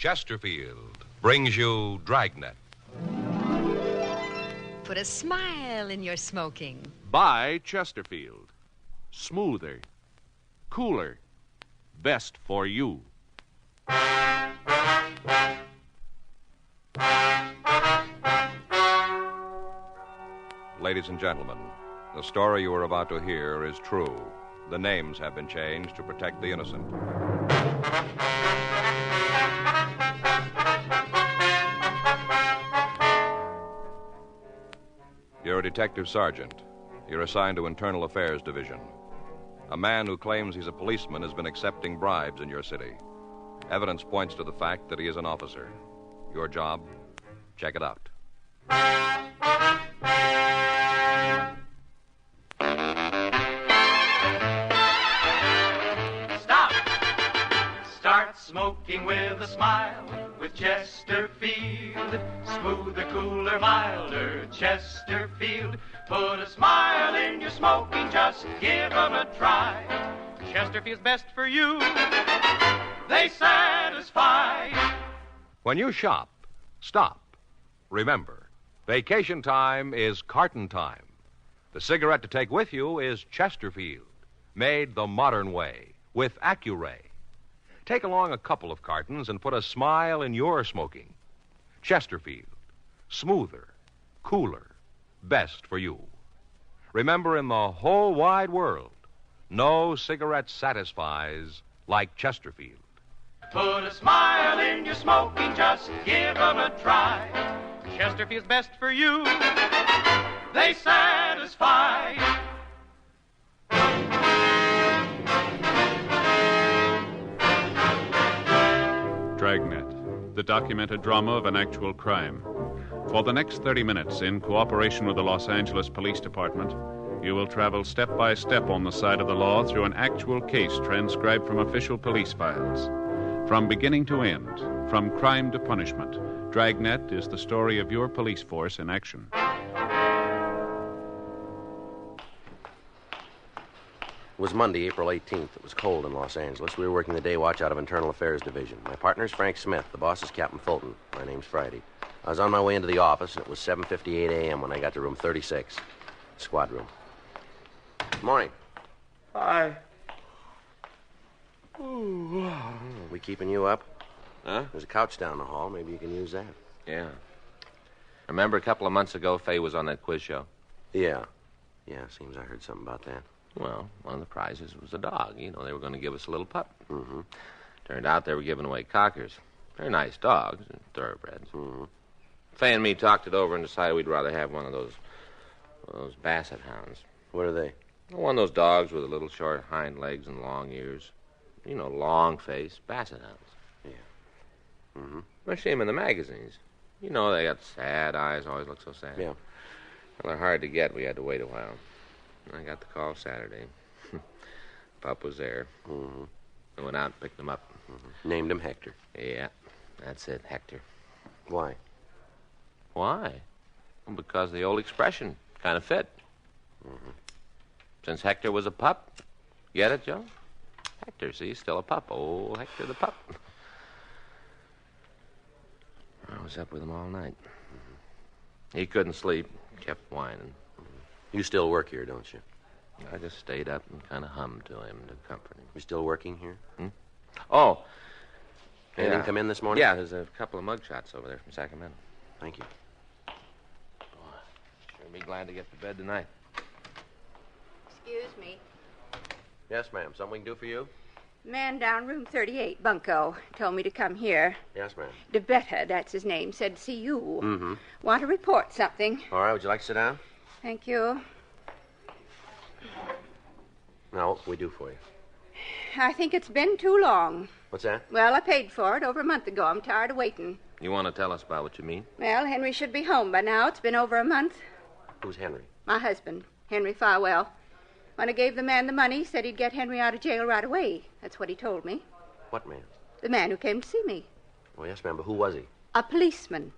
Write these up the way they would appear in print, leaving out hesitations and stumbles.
Chesterfield brings you Dragnet. Put a smile in your smoking. By Chesterfield. Smoother, cooler, best for you. Ladies and gentlemen, the story you are about to hear is true. The names have been changed to protect the innocent. You're a detective sergeant. You're assigned to Internal Affairs Division. A man who claims he's a policeman has been accepting bribes in your city. Evidence points to the fact that he is an officer. Your job? Check it out. Stop! Start smoking with a smile with Chesterfield. Smoother, cooler, milder, Chesterfield. Put a smile in your smoking, just give them a try. Chesterfield's best for you. They satisfy. When you shop, stop. Remember, vacation time is carton time. The cigarette to take with you is Chesterfield, made the modern way with Accuray. Take along a couple of cartons and put a smile in your smoking. Chesterfield, smoother, cooler, best for you. Remember, in the whole wide world, no cigarette satisfies like Chesterfield. Put a smile in your smoking, just give them a try. Chesterfield's best for you. They satisfy. Dragnet, the documented drama of an actual crime. For the next 30 minutes, in cooperation with the Los Angeles Police Department, you will travel step by step on the side of the law through an actual case transcribed from official police files. From beginning to end, from crime to punishment, Dragnet is the story of your police force in action. It was Monday, April 18th. It was cold in Los Angeles. We were working the day watch out of Internal Affairs Division. My partner's Frank Smith. The boss is Captain Fulton. My name's Friday. I was on my way into the office, and it was 7:58 a.m. when I got to room 36, squad room. Good morning. Hi. We keeping you up? Huh? There's a couch down the hall. Maybe you can use that. Yeah. Remember a couple of months ago, Fay was on that quiz show? Yeah. Yeah, seems I heard something about that. Well, one of the prizes was a dog. You know, they were going to give us a little pup. Mm-hmm. Turned out they were giving away cockers. They're nice dogs, thoroughbreds. Mm-hmm. Fay and me talked it over and decided we'd rather have one of those basset hounds. What are they? One of those dogs with a little short hind legs and long ears. You know, long face, basset hounds. Yeah. Mm-hmm. I see them in the magazines. You know, they got sad eyes, always look so sad. Yeah. Well, they're hard to get. We had to wait a while. I got the call Saturday. Pup was there. Mm-hmm. I went out and picked him up. Mm-hmm. Named him Hector. Yeah, that's it, Hector. Why? Why? Well, because the old expression kind of fit. Mm-hmm. Since Since Hector was a pup. Get it, Joe? Hector, see, he's still a pup. Oh, Hector the pup. I was up with him all night. He couldn't sleep. Kept whining. You still work here, don't you? I just stayed up and kind of hummed to him to comfort him. You still working here? Oh. Anything Yeah. come in this morning? Yeah, there's a couple of mug shots over there from Sacramento. Thank you. Sure be glad to get to bed tonight. Excuse me. Yes, ma'am. Something we can do for you? Man down room 38, Bunko, told me to come here. Yes, ma'am. DeBetta, that's his name, said see you. Mm-hmm. Want to report something. All right, would you like to sit down? Thank you. Now, what can we do for you? I think it's been too long. What's that? Well, I paid for it over a month ago. I'm tired of waiting. You want to tell us about what you mean? Well, Henry should be home by now. It's been over a month. Who's Henry? My husband, Henry Farwell. When I gave the man the money, he said he'd get Henry out of jail right away. That's what he told me. What man? The man who came to see me. Oh, yes, ma'am, but who was he? A policeman.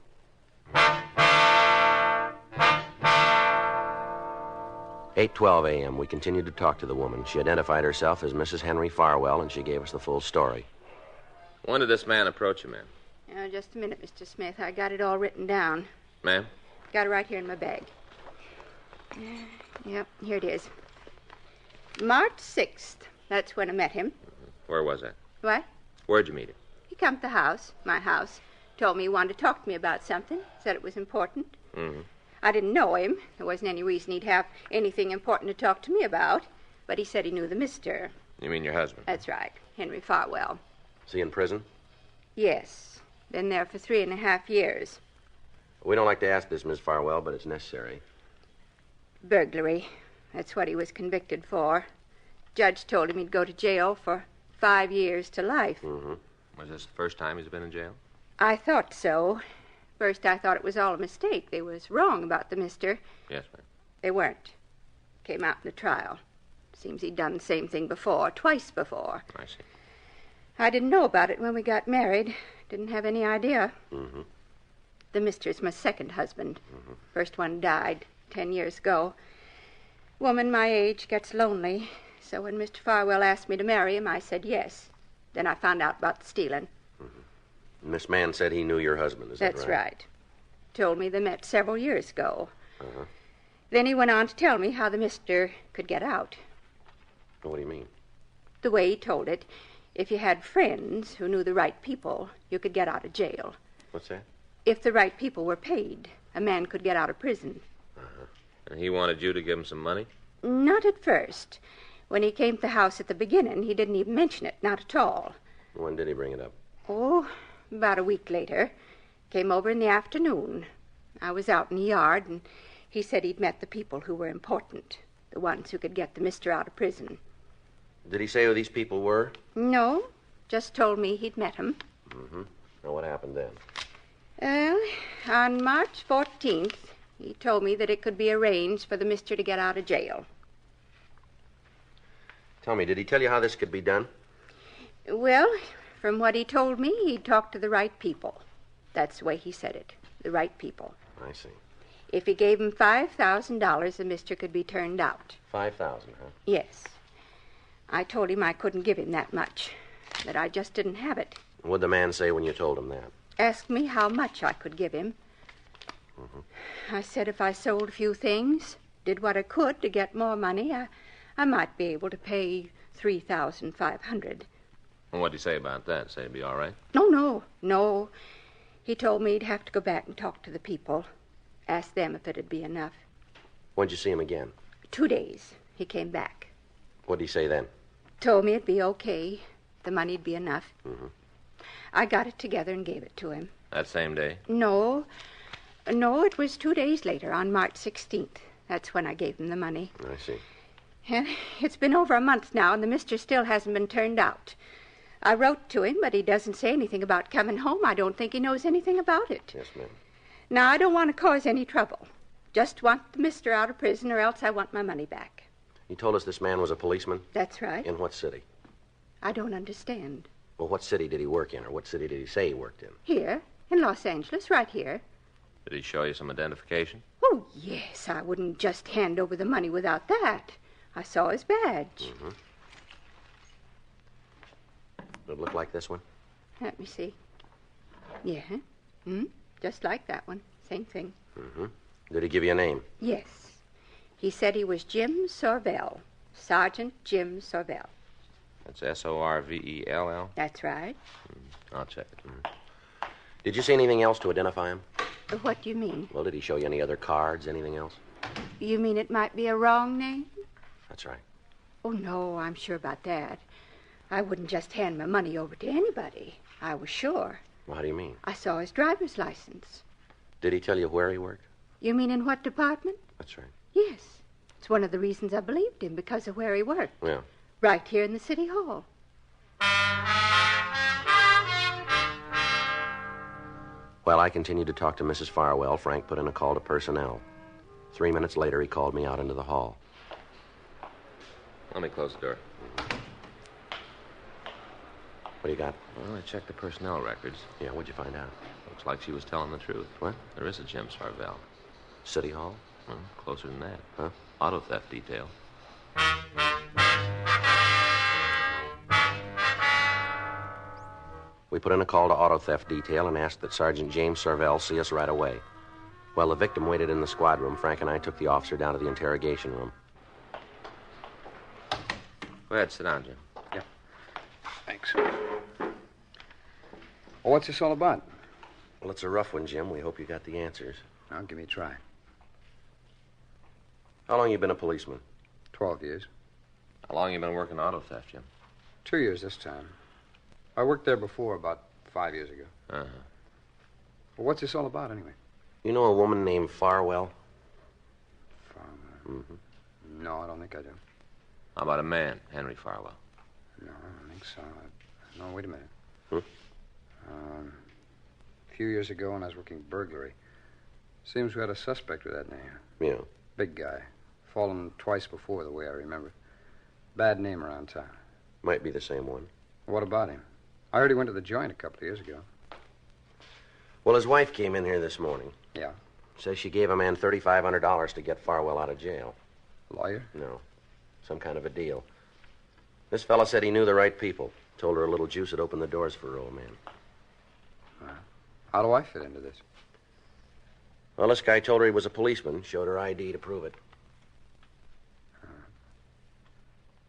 8:12 a.m. We continued to talk to the woman. She identified herself as Mrs. Henry Farwell, and she gave us the full story. When did this man approach you, ma'am? Just a minute, Mr. Smith. I got it all written down. Ma'am? Got it right here in my bag. Yep, here it is. March 6th. That's when I met him. Where was that? What? Where'd you meet him? He come to the house, my house. Told me he wanted to talk to me about something. Said it was important. Mm-hmm. I didn't know him. There wasn't any reason he'd have anything important to talk to me about. But he said he knew the mister. You mean your husband? That's right, Henry Farwell. Is he in prison? Yes. Been there for 3.5 years. We don't like to ask this, Miss Farwell, but it's necessary. Burglary. That's what he was convicted for. Judge told him he'd go to jail for 5 years to life. Mm-hmm. Was this the first time he's been in jail? I thought so. First, I thought it was all a mistake. They was wrong about the mister. Yes, ma'am. They weren't. Came out in the trial. Seems he'd done the same thing before, twice before. I see. I didn't know about it when we got married. Didn't have any idea. Mm-hmm. The mister's my second husband. Mm-hmm. First one died 10 years ago. Woman my age gets lonely. So when Mr. Farwell asked me to marry him, I said yes. Then I found out about the stealing. And this man said he knew your husband, is that right? That's right. Told me they met several years ago. Uh-huh. Then he went on to tell me how the mister could get out. What do you mean? The way he told it, if you had friends who knew the right people, you could get out of jail. What's that? If the right people were paid, a man could get out of prison. Uh-huh. And he wanted you to give him some money? Not at first. When he came to the house at the beginning, he didn't even mention it, not at all. When did he bring it up? Oh, about a week later. Came over in the afternoon. I was out in the yard, and he said he'd met the people who were important, the ones who could get the mister out of prison. Did he say who these people were? No, just told me he'd met 'em. Mm-hmm. Now, what happened then? Well, on March 14th, he told me that it could be arranged for the mister to get out of jail. Tell me, did he tell you how this could be done? Well, from what he told me, he'd talk to the right people. That's the way he said it, the right people. I see. If he gave him $5,000, the mister could be turned out. 5,000, huh? Yes. I told him I couldn't give him that much, that I just didn't have it. What'd the man say when you told him that? Asked me how much I could give him. I said if I sold a few things, did what I could to get more money, I might be able to pay $3,500. Well, what'd he say about that? Say it'd be all right? No. He told me he'd have to go back and talk to the people. Ask them if it'd be enough. When'd you see him again? 2 days. He came back. What'd he say then? Told me it'd be okay. The money'd be enough. Mm-hmm. I got it together and gave it to him. That same day? No, it was 2 days later, on March 16th. That's when I gave him the money. I see. And it's been over a month now, and the mister still hasn't been turned out. I wrote to him, but he doesn't say anything about coming home. I don't think he knows anything about it. Yes, ma'am. Now, I don't want to cause any trouble. Just want the mister out of prison, or else I want my money back. You told us this man was a policeman? That's right. In what city? I don't understand. Well, what city did he work in, or what city did he say he worked in? Here, in Los Angeles, right here. Did he show you some identification? Oh, yes. I wouldn't just hand over the money without that. I saw his badge. Mm-hmm. Did it look like this one? Let me see. Yeah. Just like that one. Same thing. Mm-hmm. Did he give you a name? Yes. He said he was Jim Sorvell. Sergeant Jim Sorvell. That's Sorvell? That's right. I'll check it. Did you see anything else to identify him? What do you mean? Well, did he show you any other cards, anything else? You mean it might be a wrong name? That's right. Oh, no, I'm sure about that. I wouldn't just hand my money over to anybody. I was sure. Well, how do you mean? I saw his driver's license. Did he tell you where he worked? You mean in what department? That's right. Yes. It's one of the reasons I believed him, because of where he worked. Yeah. Right here in the city hall. While I continued to talk to Mrs. Farwell, Frank put in a call to personnel. 3 minutes later, he called me out into the hall. Let me close the door. What do you got? Well, I checked the personnel records. Yeah, what'd you find out? Looks like she was telling the truth. What? There is a Jim Sorvell. City Hall? Well, closer than that. Huh? Auto theft detail. We put in a call to auto theft detail and asked that Sergeant James Sorvell see us right away. While the victim waited in the squad room, Frank and I took the officer down to the interrogation room. Go ahead, sit down, Jim. Yeah. Thanks. Well, what's this all about? Well, it's a rough one, Jim. We hope you got the answers. Now, give me a try. How long you been a policeman? 12 years. How long you been working auto theft, Jim? 2 years this time. I worked there before, about 5 years ago. Uh-huh. Well, what's this all about, anyway? You know a woman named Farwell? Farwell? Mm-hmm. No, I don't think I do. How about a man, Henry Farwell? No, I don't think so. No, wait a minute. A few years ago when I was working burglary, seems we had a suspect with that name. Yeah. Big guy. Fallen twice before, the way I remember. Bad name around town. Might be the same one. What about him? I heard he went to the joint a couple of years ago. Well, his wife came in here this morning. Yeah. Says she gave a man $3,500 to get Farwell out of jail. Lawyer? No. Some kind of a deal. This fella said he knew the right people. Told her a little juice would open the doors for her old man. How do I fit into this? Well, this guy told her he was a policeman. Showed her ID to prove it.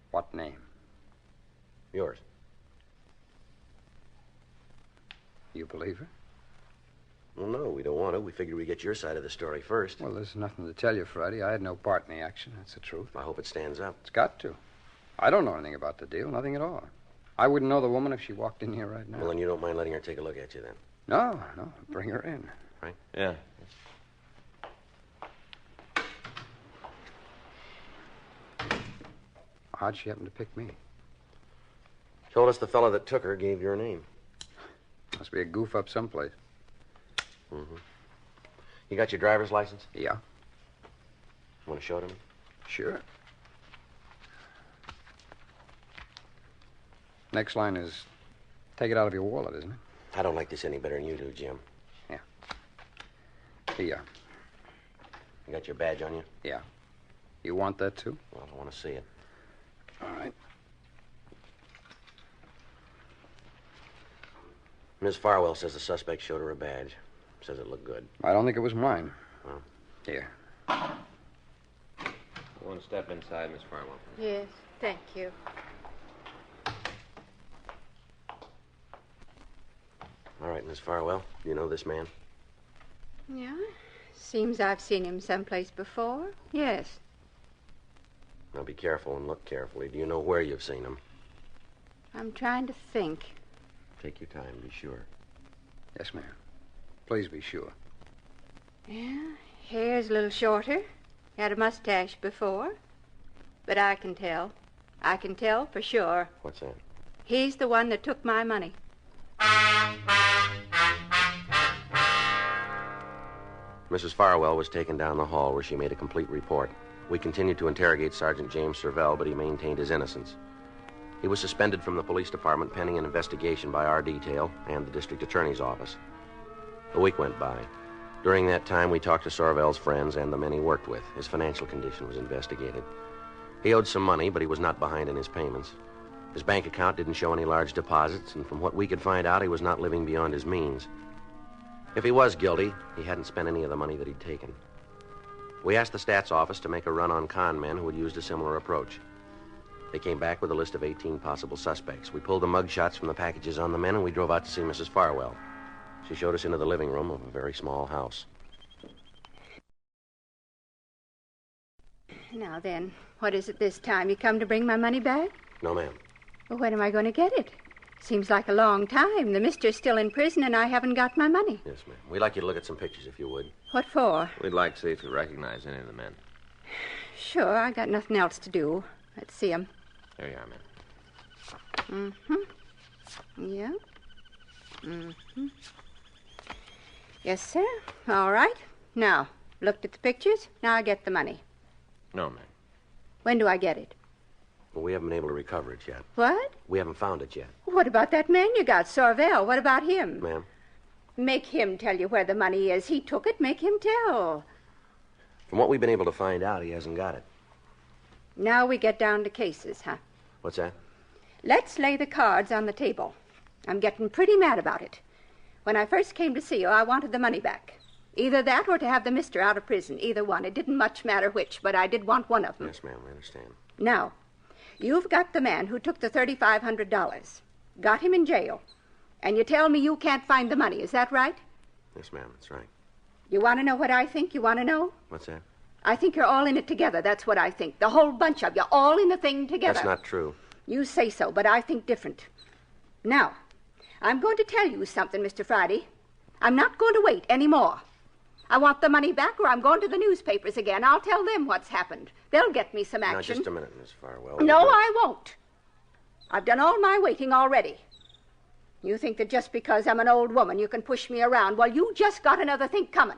What name? Yours. You believe her? Well, no, we don't want to. We figured we'd get your side of the story first. Well, there's nothing to tell you, Friday. I had no part in the action. That's the truth. I hope it stands up. It's got to. I don't know anything about the deal. Nothing at all. I wouldn't know the woman if she walked in here right now. Well, then you don't mind letting her take a look at you, then? No. Bring her in. Right? Yeah. How'd she happen to pick me? Told us the fella that took her gave your name. Must be a goof up someplace. Mm-hmm. You got your driver's license? Yeah. Want to show it to me? Sure. Next line is take it out of your wallet, isn't it? I don't like this any better than you do, Jim. Yeah. Here you are. You got your badge on you? Yeah. You want that, too? Well, I want to see it. All right. Ms. Farwell says the suspect showed her a badge. Says it looked good. I don't think it was mine. Well. Here. You want to step inside, Miss Farwell? Yes, thank you. All right, Miss Farwell. You know this man? Yeah? Seems I've seen him someplace before. Yes. Now be careful and look carefully. Do you know where you've seen him? I'm trying to think. Take your time. Be sure. Yes, ma'am. Please be sure. Yeah, hair's a little shorter. Had a mustache before. But I can tell. I can tell for sure. What's that? He's the one that took my money. Mrs. Farwell was taken down the hall where she made a complete report. We continued to interrogate Sergeant James Sorvell, but he maintained his innocence. He was suspended from the police department pending an investigation by our detail and the district attorney's office. A week went by. During that time, we talked to Sorvell's friends and the men he worked with. His financial condition was investigated. He owed some money, but he was not behind in his payments. His bank account didn't show any large deposits, and from what we could find out, he was not living beyond his means. If he was guilty, he hadn't spent any of the money that he'd taken. We asked the stats office to make a run on con men who had used a similar approach. They came back with a list of 18 possible suspects. We pulled the mug shots from the packages on the men, and we drove out to see Mrs. Farwell. She showed us into the living room of a very small house. Now then, what is it this time? You come to bring my money back? No, ma'am. Well, when am I going to get it? Seems like a long time. The mister's still in prison, and I haven't got my money. Yes, ma'am. We'd like you to look at some pictures, if you would. What for? We'd like to see if you recognize any of the men. Sure, I got nothing else to do. Let's see 'em. There you are, ma'am. Mm-hmm. Yeah. Mm-hmm. Yes, sir. All right. Now, looked at the pictures. Now I get the money. No, ma'am. When do I get it? Well, we haven't been able to recover it yet. What? We haven't found it yet. What about that man you got, Sorvell? What about him? Ma'am? Make him tell you where the money is. He took it. Make him tell. From what we've been able to find out, he hasn't got it. Now we get down to cases, huh? What's that? Let's lay the cards on the table. I'm getting pretty mad about it. When I first came to see you, I wanted the money back. Either that or to have the mister out of prison. Either one. It didn't much matter which, but I did want one of them. Yes, ma'am, I understand. Now, you've got the man who took the $3,500. Got him in jail. And you tell me you can't find the money. Is that right? Yes, ma'am, that's right. You want to know what I think? You want to know? What's that? I think you're all in it together. That's what I think. The whole bunch of you, all in the thing together. That's not true. You say so, but I think different. Now, I'm going to tell you something, Mr. Friday. I'm not going to wait any more. I want the money back or I'm going to the newspapers again. I'll tell them what's happened. They'll get me some action. Now, just a minute, Miss Farwell. No, I won't. I've done all my waiting already. You think that just because I'm an old woman you can push me around. Well, you just got another think coming.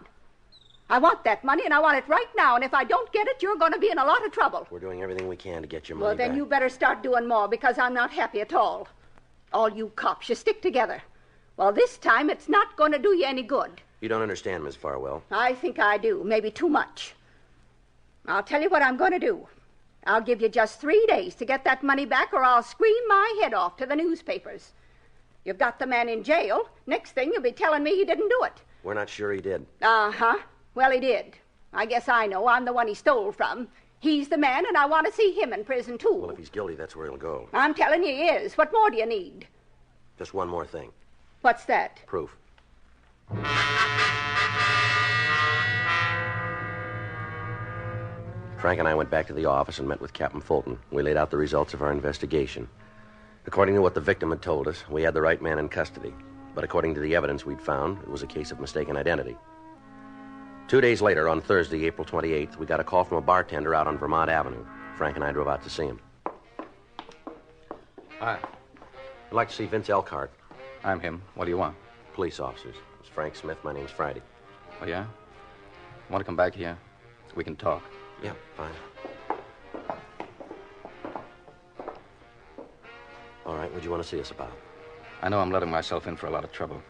I want that money, and I want it right now, and if I don't get it, you're going to be in a lot of trouble. We're doing everything we can to get your money Well, then back. you better start doing more, because I'm not happy at all. All you cops, you stick together. Well, this time it's not going to do you any good. You don't understand, Miss Farwell. I think I do, maybe too much. I'll tell you what I'm going to do. I'll give you just 3 days to get that money back, or I'll scream my head off to the newspapers. You've got the man in jail. Next thing, you'll be telling me he didn't do it. We're not sure he did. Uh-huh. Well, he did. I guess I know. I'm the one he stole from. He's the man, and I want to see him in prison, too. Well, if he's guilty, that's where he'll go. I'm telling you he is. What more do you need? Just one more thing. What's that? Proof. Frank and I went back to the office and met with Captain Fulton. We laid out the results of our investigation. According to what the victim had told us, we had the right man in custody. But according to the evidence we'd found, it was a case of mistaken identity. 2 days later, on Thursday, April 28th, we got a call from a bartender out on Vermont Avenue. Frank and I drove out to see him. Hi. I'd like to see Vince Elkhart. I'm him. What do you want? Police officers. It's Frank Smith. My name's Friday. Oh, yeah? Want to come back here? We can talk. Yeah, fine. All right, what'd you want to see us about? I know I'm letting myself in for a lot of trouble.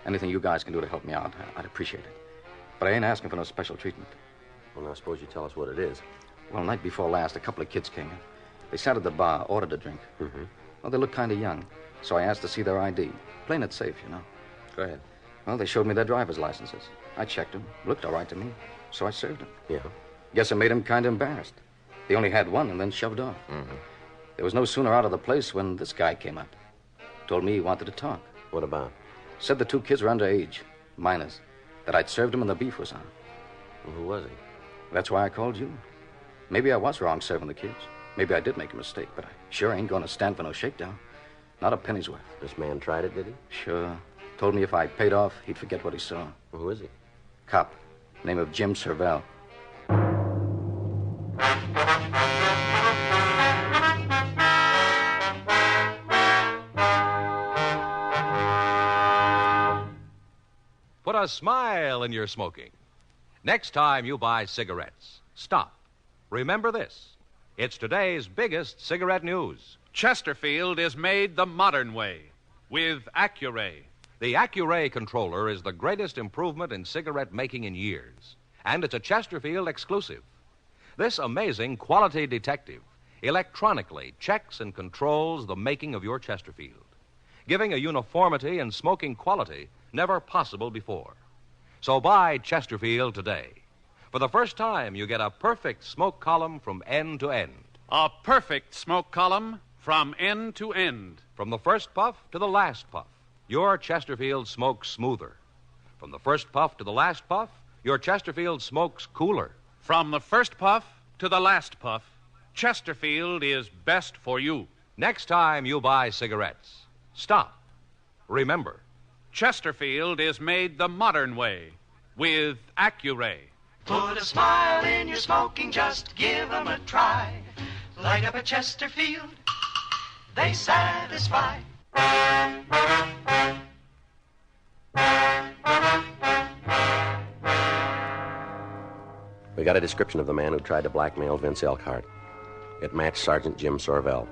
Anything you guys can do to help me out, I'd appreciate it. But I ain't asking for no special treatment. Well, now, suppose you tell us what it is. Well, night before last, a couple of kids came in. They sat at the bar, ordered a drink. Mm-hmm. Well, they looked kind of young, so I asked to see their ID. Playing it safe, you know. Go ahead. Well, they showed me their driver's licenses. I checked them. Looked all right to me, so I served them. Yeah. Guess I made them kind of embarrassed. They only had one and then shoved off. Mm-hmm. There was no sooner out of the place when this guy came up. Told me he wanted to talk. What about? Said the two kids were underage, minors, that I'd served them and the beef was on. Well, who was he? That's why I called you. Maybe I was wrong serving the kids. Maybe I did make a mistake, but I sure ain't going to stand for no shakedown. Not a penny's worth. This man tried it, did he? Sure. Told me if I paid off, he'd forget what he saw. Well, who is he? Cop. Name of Jim Servell. Put a smile in your smoking. Next time you buy cigarettes, stop. Remember this. It's today's biggest cigarette news. Chesterfield is made the modern way with Accuray. The Accuray controller is the greatest improvement in cigarette making in years, and it's a Chesterfield exclusive. This amazing quality detective electronically checks and controls the making of your Chesterfield, giving a uniformity in smoking quality never possible before. So buy Chesterfield today. For the first time, you get a perfect smoke column from end to end. A perfect smoke column from end to end. From the first puff to the last puff, your Chesterfield smokes smoother. From the first puff to the last puff, your Chesterfield smokes cooler. From the first puff to the last puff, Chesterfield is best for you. Next time you buy cigarettes, stop. Remember, Chesterfield is made the modern way with Accuray. Put a smile in your smoking, just give 'em a try. Light up a Chesterfield, they satisfy. We got a description of the man who tried to blackmail Vince Elkhart. It matched Sergeant Jim Sorvell.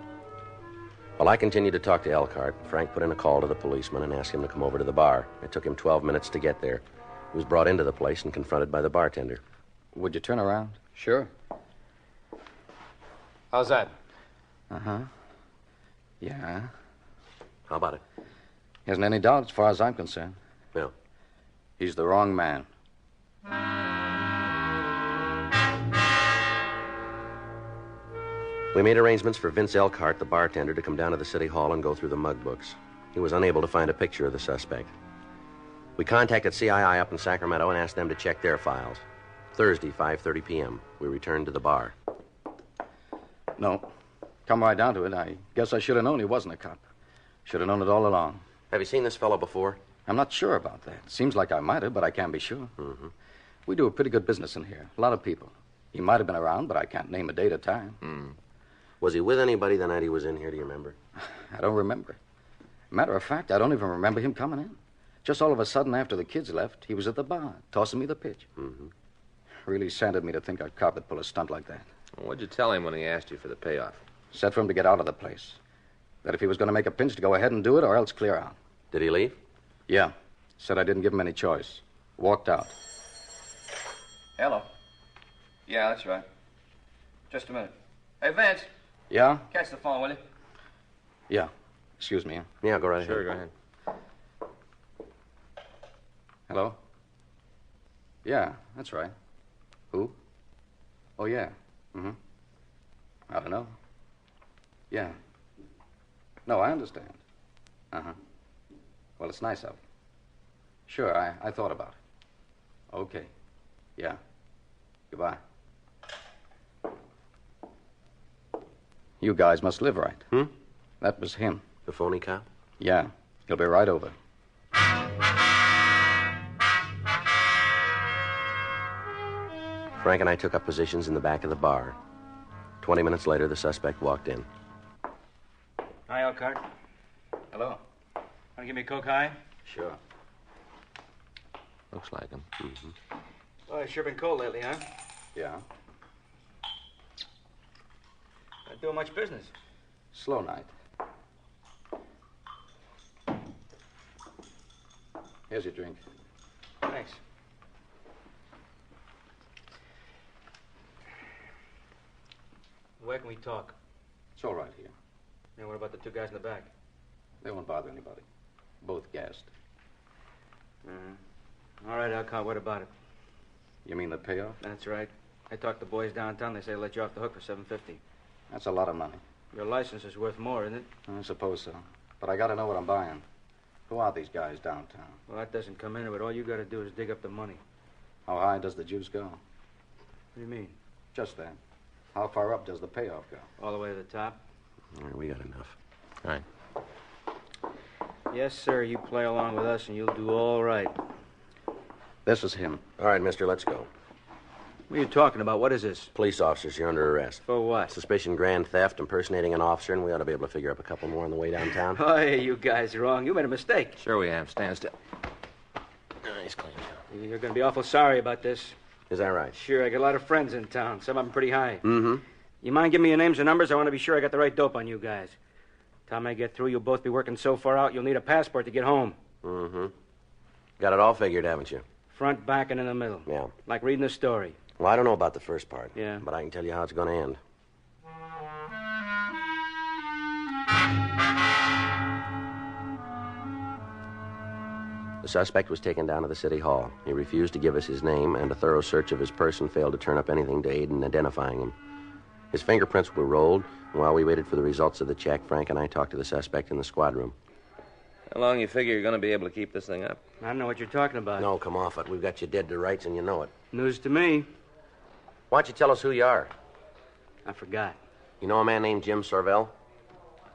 While I continued to talk to Elkhart, Frank put in a call to the policeman and asked him to come over to the bar. It took him 12 minutes to get there. He was brought into the place and confronted by the bartender. Would you turn around? Sure. How's that? Uh-huh. Yeah. How about it? Isn't any doubt as far as I'm concerned. No. He's the wrong man. We made arrangements for Vince Elkhart, the bartender, to come down to the city hall and go through the mug books. He was unable to find a picture of the suspect. We contacted CII up in Sacramento and asked them to check their files. Thursday, 5:30 p.m., we returned to the bar. No. Come right down to it, I guess I should have known he wasn't a cop. Should have known it all along. Have you seen this fellow before? I'm not sure about that. Seems like I might have, but I can't be sure. Mm-hmm. We do a pretty good business in here. A lot of people. He might have been around, but I can't name a date or time. Was he with anybody the night he was in here, do you remember? I don't remember. Matter of fact, I don't even remember him coming in. Just all of a sudden, after the kids left, he was at the bar, tossing me the pitch. Mm-hmm. Really saddened me to think a cop would pull a stunt like that. What'd you tell him when he asked you for the payoff? Said for him to get out of the place. That if he was going to make a pinch, to go ahead and do it, or else clear out. Did he leave? Yeah. Said I didn't give him any choice. Walked out. Hello. Yeah, that's right. Just a minute. Hey, Vance, Yeah? catch the phone, will you? Yeah. Excuse me. Yeah, go right Sure, ahead. go ahead. Hello? Yeah, that's right. Who? Oh, yeah. Mm-hmm. I don't know. Yeah. No, I understand. Uh-huh. Well, it's nice of you. Sure, I thought about it. Okay. Yeah. Goodbye. You guys must live right. Hmm? That was him. The phony cop? Yeah. He'll be right over. Frank and I took up positions in the back of the bar. 20 minutes later, the suspect walked in. Hi, Elkhart. Hello. Want to give me a Coke High? Sure. Looks like him. Mm-hmm. Oh, it's sure been cold lately, huh? Yeah. Not doing much business. Slow night. Here's your drink. Thanks. Where can we talk? It's all right here. And what about the two guys in the back? They won't bother anybody. Both gassed. All right, Elkhart, what about it? You mean the payoff? That's right. I talked to the boys downtown. They say they'll let you off the hook for $750. That's a lot of money. Your license is worth more, isn't it? I suppose so. But I gotta know what I'm buying. Who are these guys downtown? Well, that doesn't come into it. All you got to do is dig up the money. How high does the juice go? What do you mean? Just that. How far up does the payoff go? All the way to the top? All right, we got enough. All right. Yes, sir. You play along with us and you'll do all right. This is him. All right, mister, let's go. What are you talking about? What is this? Police officers, you're under arrest. For what? Suspicion grand theft, impersonating an officer, and we ought to be able to figure up a couple more on the way downtown. Oh, hey, you guys are wrong. You made a mistake. Sure we have. Stand still. Nice clean. You're going to be awful sorry about this. Is that right? Sure, I got a lot of friends in town. Some of them pretty high. Mm-hmm. You mind giving me your names and numbers? I want to be sure I got the right dope on you guys. Time I get through, you'll both be working so far out, you'll need a passport to get home. Mm-hmm. Got it all figured, haven't you? Front, back, and in the middle. Yeah. Like reading a story. Well, I don't know about the first part. Yeah. But I can tell you how it's going to end. The suspect was taken down to the city hall. He refused to give us his name, and a thorough search of his person failed to turn up anything to aid in identifying him. His fingerprints were rolled, and while we waited for the results of the check, Frank and I talked to the suspect in the squad room. How long you figure you're going to be able to keep this thing up? I don't know what you're talking about. No, come off it. We've got you dead to rights, and you know it. News to me. Why don't you tell us who you are? I forgot. You know a man named Jim Sorvell?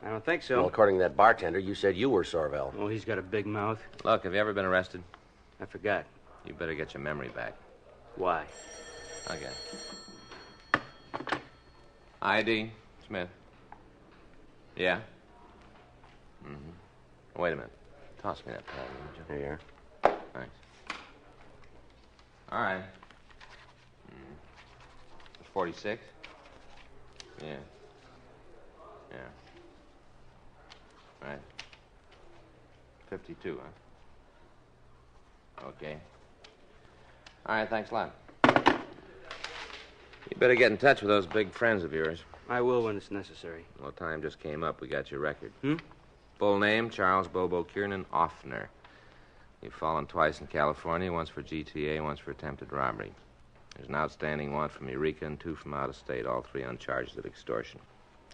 I don't think so. Well, according to that bartender, you said you were Sorvell. Oh, he's got a big mouth. Look, have you ever been arrested? I forgot. You better get your memory back. Why? Okay. ID, Smith. Yeah? Mm-hmm. Wait a minute. Toss me that pad, would you? Here you are. Thanks. All right. 46? Yeah. Yeah. Right. 52, huh? Okay. All right, thanks a lot. You better get in touch with those big friends of yours. I will when it's necessary. Well, time just came up. We got your record. Full name, Charles Bobo Kiernan Offner. You've fallen twice in California, once for GTA, once for attempted robbery. There's an outstanding warrant from Eureka and 2 from out of state, all 3 on charges of extortion.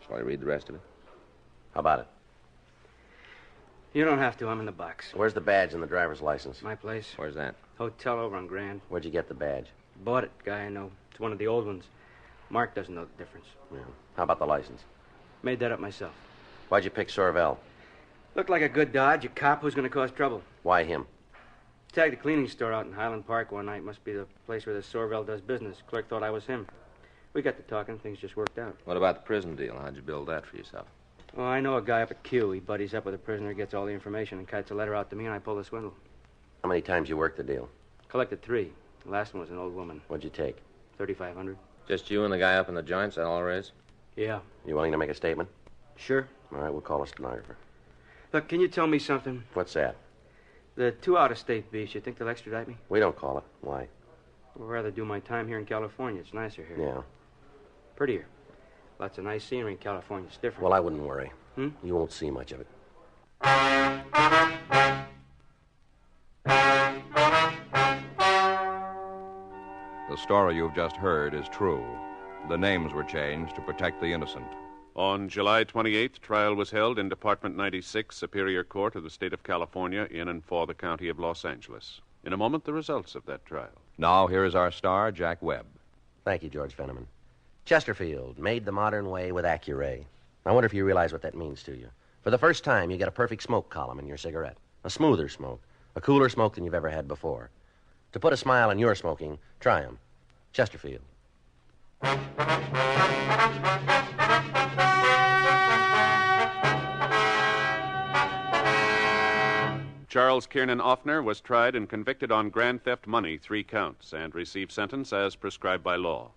Shall I read the rest of it? How about it? You don't have to. I'm in the box. Where's the badge and the driver's license? My place. Where's that? Hotel over on Grand. Where'd you get the badge? Bought it. Guy I know. It's one of the old ones. Mark doesn't know the difference. Yeah. How about the license? Made that up myself. Why'd you pick Sorvell? Looked like a good dodge. A cop who's going to cause trouble. Why him? Tagged a cleaning store out in Highland Park one night. Must be the place where the Sorvell does business. Clerk thought I was him. We got to talking. Things just worked out. What about the prison deal? How'd you build that for yourself? Oh, I know a guy up at Q. He buddies up with a prisoner, gets all the information, and kites a letter out to me, and I pull the swindle. How many times you worked the deal? Collected 3. The last one was an old woman. What'd you take? $3,500. Just you and the guy up in the joints, that all there is? Yeah. You willing to make a statement? Sure. All right, we'll call a stenographer. Look, can you tell me something? What's that? The 2 out-of-state beefs, you think they'll extradite me? We don't call it. Why? I'd rather do my time here in California. It's nicer here. Yeah. Prettier. Lots of nice scenery in California. It's different. Well, I wouldn't worry. Hmm? You won't see much of it. The story you've just heard is true. The names were changed to protect the innocent. On July 28th, trial was held in Department 96, Superior Court of the State of California, in and for the County of Los Angeles. In a moment, the results of that trial. Now, here is our star, Jack Webb. Thank you, George Fenneman. Chesterfield, made the modern way with Accuray. I wonder if you realize what that means to you. For the first time, you get a perfect smoke column in your cigarette. A smoother smoke. A cooler smoke than you've ever had before. To put a smile on your smoking, try 'em. Chesterfield. Charles Kiernan Offner was tried and convicted on grand theft money, 3 counts, and received sentence as prescribed by law.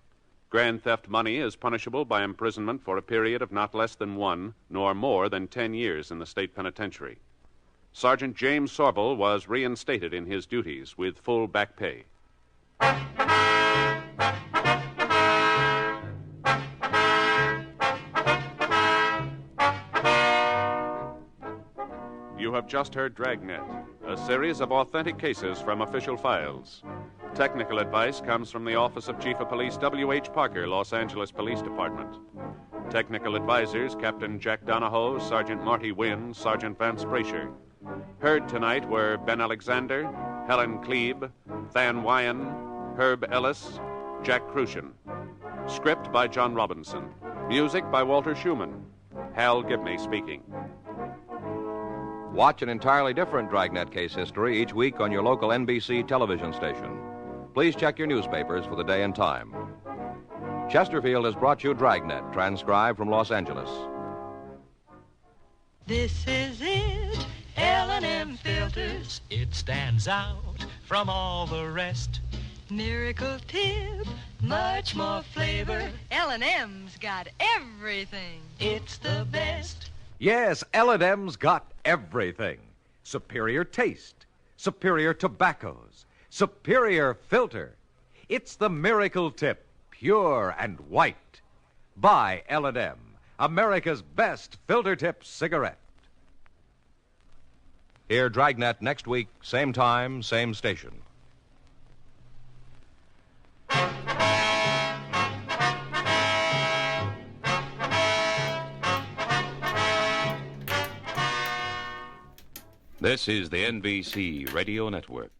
Grand theft money is punishable by imprisonment for a period of not less than 1, nor more than 10 years in the state penitentiary. Sergeant James Sorvell was reinstated in his duties with full back pay. You have just heard Dragnet, a series of authentic cases from official files. Technical advice comes from the Office of Chief of Police W.H. Parker, Los Angeles Police Department. Technical advisors, Captain Jack Donahoe, Sergeant Marty Wynn, Sergeant Vance Brasher. Heard tonight were Ben Alexander, Helen Klebe, Than Wyan, Herb Ellis, Jack Crucian. Script by John Robinson. Music by Walter Schumann. Hal Gibney speaking. Watch an entirely different Dragnet case history each week on your local NBC television station. Please check your newspapers for the day and time. Chesterfield has brought you Dragnet, transcribed from Los Angeles. This is it, L&M Filters. It stands out from all the rest. Miracle tip, much more flavor. L&M's got everything. It's the best. Yes, L&M's got everything. Superior taste, superior tobaccos, superior filter. It's the miracle tip, pure and white. Buy L&M, America's best filter tip cigarette. Hear Dragnet next week, same time, same station. This is the NBC Radio Network.